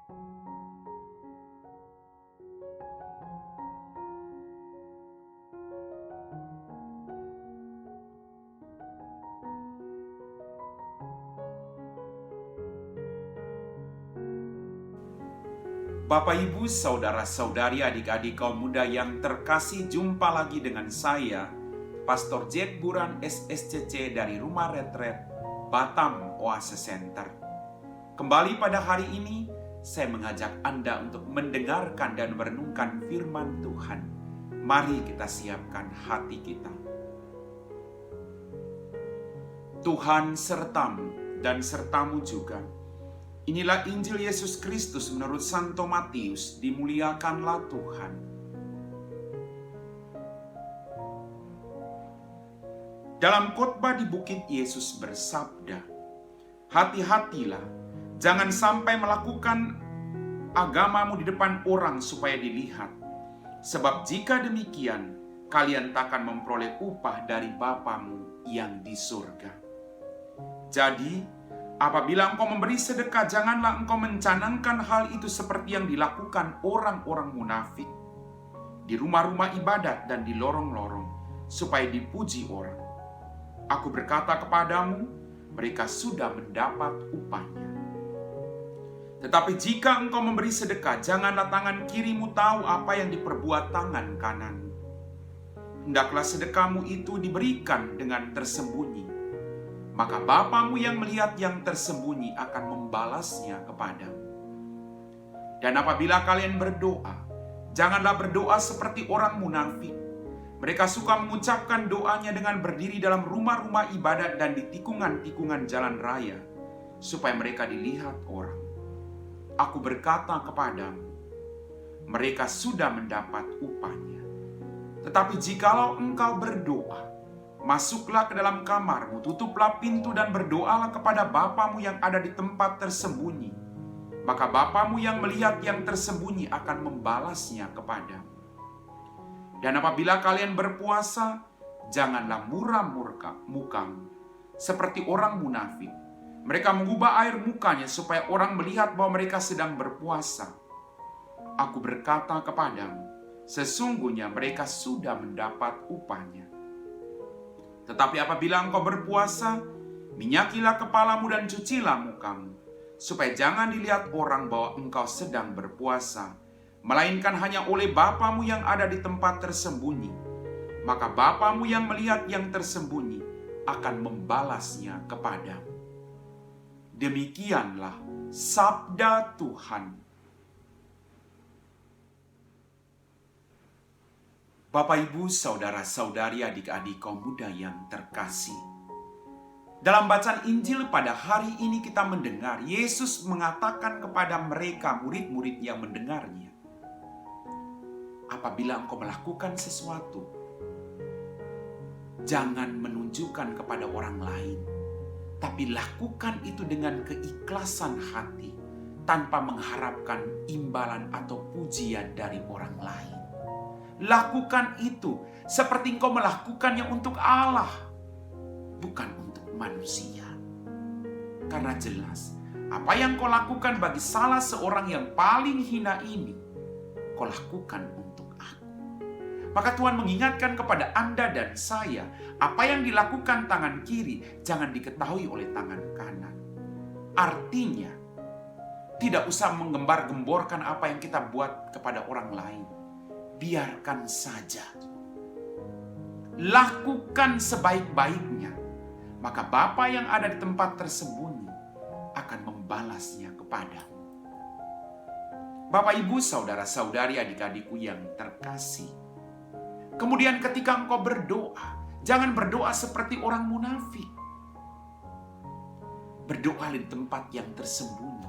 Bapak, Ibu, Saudara-saudari, adik-adik kaum muda yang terkasih, jumpa lagi dengan saya, Pastor Jack Buran SSCC dari Rumah Retret Batam Oase Center. Kembali pada hari ini, saya mengajak Anda untuk mendengarkan dan merenungkan firman Tuhan. Mari kita siapkan hati kita. Tuhan sertamu dan sertamu juga. Inilah Injil Yesus Kristus menurut Santo Matius, dimuliakanlah Tuhan. Dalam khotbah di bukit, Yesus bersabda, "Hati-hatilah, jangan sampai melakukan agamamu di depan orang supaya dilihat. Sebab jika demikian, kalian takkan memperoleh upah dari Bapamu yang di surga." Jadi, apabila engkau memberi sedekah, janganlah engkau mencanangkan hal itu seperti yang dilakukan orang-orang munafik di rumah-rumah ibadat dan di lorong-lorong, supaya dipuji orang. Aku berkata kepadamu, mereka sudah mendapat upahnya. Tetapi jika engkau memberi sedekah, janganlah tangan kirimu tahu apa yang diperbuat tangan kananmu. Hendaklah sedekahmu itu diberikan dengan tersembunyi, maka Bapamu yang melihat yang tersembunyi akan membalasnya kepadamu. Dan apabila kalian berdoa, janganlah berdoa seperti orang munafik. Mereka suka mengucapkan doanya dengan berdiri dalam rumah-rumah ibadat dan di tikungan-tikungan jalan raya, supaya mereka dilihat orang. Aku berkata kepadamu, mereka sudah mendapat upahnya. Tetapi jikalau engkau berdoa, masuklah ke dalam kamarmu, tutuplah pintu dan berdoalah kepada Bapamu yang ada di tempat tersembunyi. Maka Bapamu yang melihat yang tersembunyi akan membalasnya kepadamu. Dan apabila kalian berpuasa, janganlah muram mukamu seperti orang munafik. Mereka mengubah air mukanya supaya orang melihat bahwa mereka sedang berpuasa. Aku berkata kepadamu, sesungguhnya mereka sudah mendapat upahnya. Tetapi apabila engkau berpuasa, minyakilah kepalamu dan cucilah mukamu, supaya jangan dilihat orang bahwa engkau sedang berpuasa, melainkan hanya oleh Bapamu yang ada di tempat tersembunyi. Maka Bapamu yang melihat yang tersembunyi akan membalasnya kepadamu. Demikianlah sabda Tuhan. Bapak, Ibu, Saudara-saudari, adik-adik kaum muda yang terkasih. Dalam bacaan Injil pada hari ini kita mendengar Yesus mengatakan kepada mereka, murid-murid yang mendengarnya, apabila engkau melakukan sesuatu, jangan menunjukkan kepada orang lain, tapi lakukan itu dengan keikhlasan hati, tanpa mengharapkan imbalan atau pujian dari orang lain. Lakukan itu seperti engkau melakukannya untuk Allah, bukan untuk manusia. Karena jelas, apa yang kau lakukan bagi salah seorang yang paling hina ini, kau lakukan untuk aku. Maka Tuhan mengingatkan kepada Anda dan saya, apa yang dilakukan tangan kiri, jangan diketahui oleh tangan kanan. Artinya, tidak usah menggembar-gemborkan apa yang kita buat kepada orang lain. Biarkan saja. Lakukan sebaik-baiknya. Maka Bapa yang ada di tempat tersembunyi akan membalasnya kepadamu. Bapak, Ibu, Saudara-saudari, adik-adikku yang terkasih. Kemudian ketika engkau berdoa, jangan berdoa seperti orang munafik. Berdoa di tempat yang tersembunyi.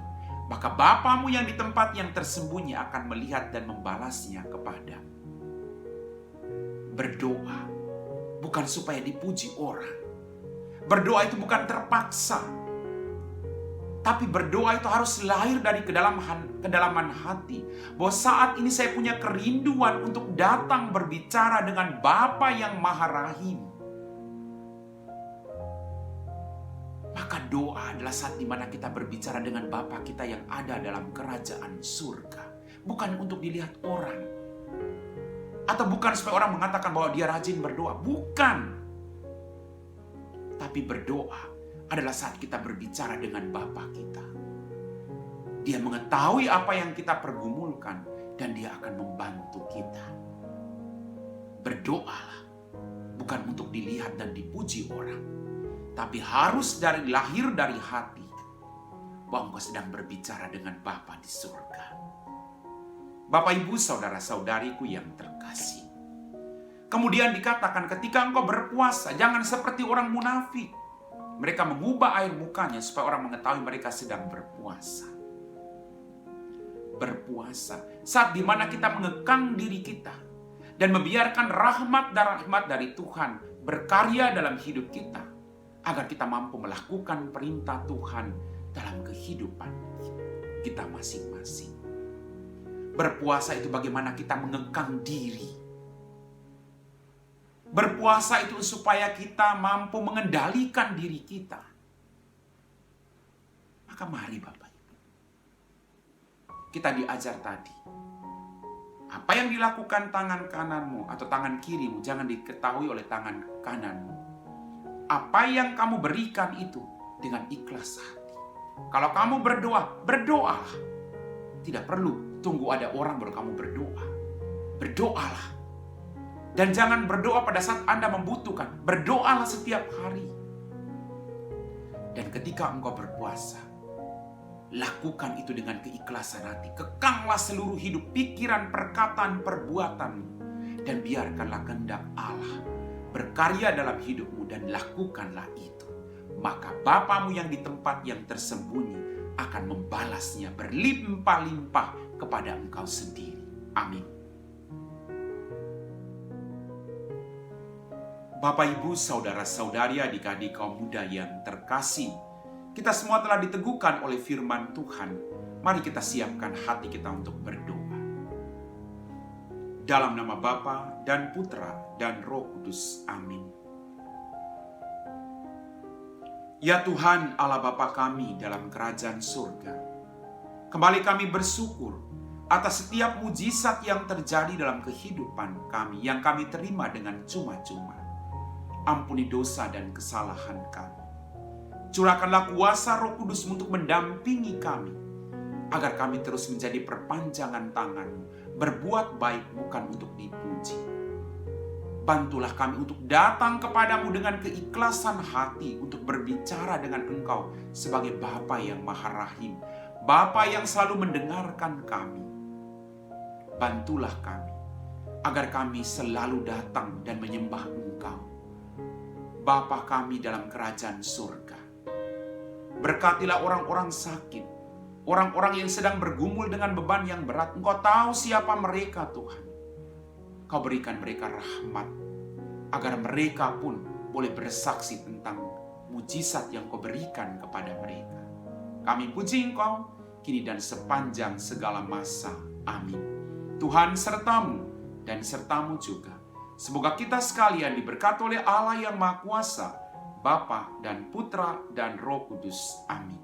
Maka Bapamu yang di tempat yang tersembunyi akan melihat dan membalasnya kepadamu. Berdoa bukan supaya dipuji orang. Berdoa itu bukan terpaksa. Tapi berdoa itu harus lahir dari kedalaman hati. Bahwa saat ini saya punya kerinduan untuk datang berbicara dengan Bapa yang Maha Rahim. Maka Berdoa adalah saat dimana kita berbicara dengan Bapa kita yang ada dalam kerajaan surga. Bukan untuk dilihat orang. Atau bukan supaya orang mengatakan bahwa dia rajin berdoa. Bukan. Tapi berdoa adalah saat kita berbicara dengan Bapa kita. Dia mengetahui apa yang kita pergumulkan dan dia akan membantu kita. Berdoalah bukan untuk dilihat dan dipuji orang, tapi harus lahir dari hati bahwa engkau sedang berbicara dengan Bapa di surga. Bapak, Ibu, saudara-saudariku yang terkasih. Kemudian dikatakan ketika engkau berpuasa, jangan seperti orang munafik. Mereka mengubah air mukanya supaya orang mengetahui mereka sedang berpuasa. Berpuasa saat dimana kita mengekang diri kita dan membiarkan rahmat dari Tuhan berkarya dalam hidup kita agar kita mampu melakukan perintah Tuhan dalam kehidupan kita masing-masing. Berpuasa itu bagaimana kita mengekang diri. Berpuasa itu supaya kita mampu mengendalikan diri kita. Maka mari Bapak, kita diajar tadi. Apa yang dilakukan tangan kananmu atau tangan kirimu jangan diketahui oleh tangan kananmu. Apa yang kamu berikan itu dengan ikhlas hati. Kalau kamu berdoa, berdoalah. Tidak perlu tunggu ada orang baru kamu berdoa. Berdoalah. Dan jangan berdoa pada saat Anda membutuhkan. Berdoalah setiap hari. Dan ketika engkau berpuasa, lakukan itu dengan keikhlasan hati. Kekanglah seluruh hidup, pikiran, perkataan, perbuatanmu. Dan biarkanlah kehendak Allah berkarya dalam hidupmu dan lakukanlah itu. Maka Bapamu yang di tempat yang tersembunyi akan membalasnya berlimpah-limpah kepada engkau sendiri. Amin. Bapak, Ibu, saudara-saudari, adik-adik kaum muda yang terkasih, kita semua telah diteguhkan oleh firman Tuhan. Mari kita siapkan hati kita untuk berdoa. Dalam nama Bapa dan Putra dan Roh Kudus. Amin. Ya Tuhan Allah Bapa kami dalam kerajaan surga, kembali kami bersyukur atas setiap mujizat yang terjadi dalam kehidupan kami yang kami terima dengan cuma-cuma. Ampuni dosa dan kesalahan kami. Curahkanlah kuasa Roh Kudus untuk mendampingi kami, agar kami terus menjadi perpanjangan tangan-Mu, berbuat baik bukan untuk dipuji. Bantulah kami untuk datang kepadamu dengan keikhlasan hati untuk berbicara dengan Engkau sebagai Bapa yang Maha Rahim, Bapa yang selalu mendengarkan kami. Bantulah kami, agar kami selalu datang dan menyembah Engkau, Bapa kami dalam kerajaan surga. Berkatilah orang-orang sakit, orang-orang yang sedang bergumul dengan beban yang berat. Engkau tahu siapa mereka, Tuhan. Kau berikan mereka rahmat, agar mereka pun boleh bersaksi tentang mujizat yang Kau berikan kepada mereka. Kami puji Engkau, kini dan sepanjang segala masa. Amin. Tuhan sertamu dan sertamu juga. Semoga kita sekalian diberkati oleh Allah yang Maha Kuasa, Bapa dan Putra dan Roh Kudus. Amin.